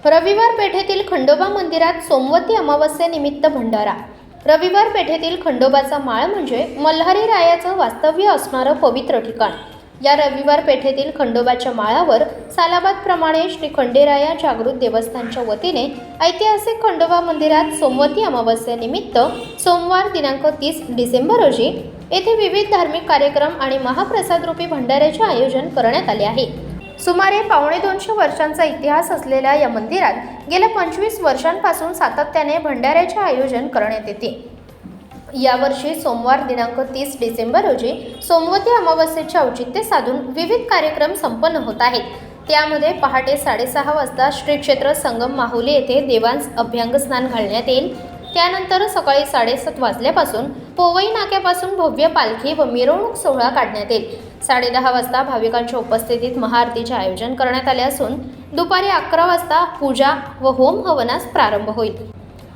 रविवार पेठेतील खंडोबा मंदिरात सोमवती अमावस्येनिमित्त भंडारा। रविवार पेठेतील खंडोबाचा माळ म्हणजे मल्हारी रायाचं वास्तव्य असणारं पवित्र ठिकाण। या रविवार पेठेतील खंडोबाच्या माळावर सालाबादप्रमाणे श्री खंडेराया जागृत देवस्थानच्या वतीने ऐतिहासिक खंडोबा मंदिरात सोमवती अमावस्येनिमित्त सोमवार दिनांक 30 डिसेंबर रोजी येथे विविध धार्मिक कार्यक्रम आणि महाप्रसाद रूपी भंडाऱ्याचे आयोजन करण्यात आले आहे। सुमारे 250 वर्षांचा इतिहास असलेल्या या मंदिरात गेल्या 25 वर्षांपासून सातत्याने भंडाऱ्याचे आयोजन करण्यात येते। यावर्षी सोमवार दिनांक 30 डिसेंबर रोजी सोमवती अमावस्येचे औचित्य साधून विविध कार्यक्रम संपन्न होत आहेत। त्यामध्ये पहाटे 6:30 वाजता श्री क्षेत्र संगम माहुली येथे देवांस अभ्यंग स्नान घालण्यात येईल। त्यानंतर सकाळी 7:30 वाजल्यापासून पोवई नाक्यापासून भव्य पालखी व मिरवणूक सोहळा काढण्यात येईल। 10:30 वाजता भाविकांच्या उपस्थितीत महाआरतीचे आयोजन करण्यात आले असून दुपारी 11 वाजता पूजा व होम हवनास प्रारंभ होईल।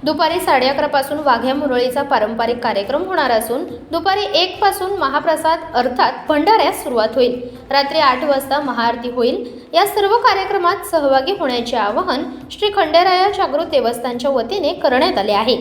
दुपारी 11:30 पासून वाघ्या मुरळीचा पारंपरिक कार्यक्रम होणार असून दुपारी 1 पासून महाप्रसाद अर्थात भंडाऱ्यास सुरुवात होईल। रात्री 8 वाजता महाआरती होईल। या सर्व कार्यक्रमात सहभागी होण्याचे आवाहन श्री खंडेराया जागृत देवस्थानच्या वतीने करण्यात आले आहे।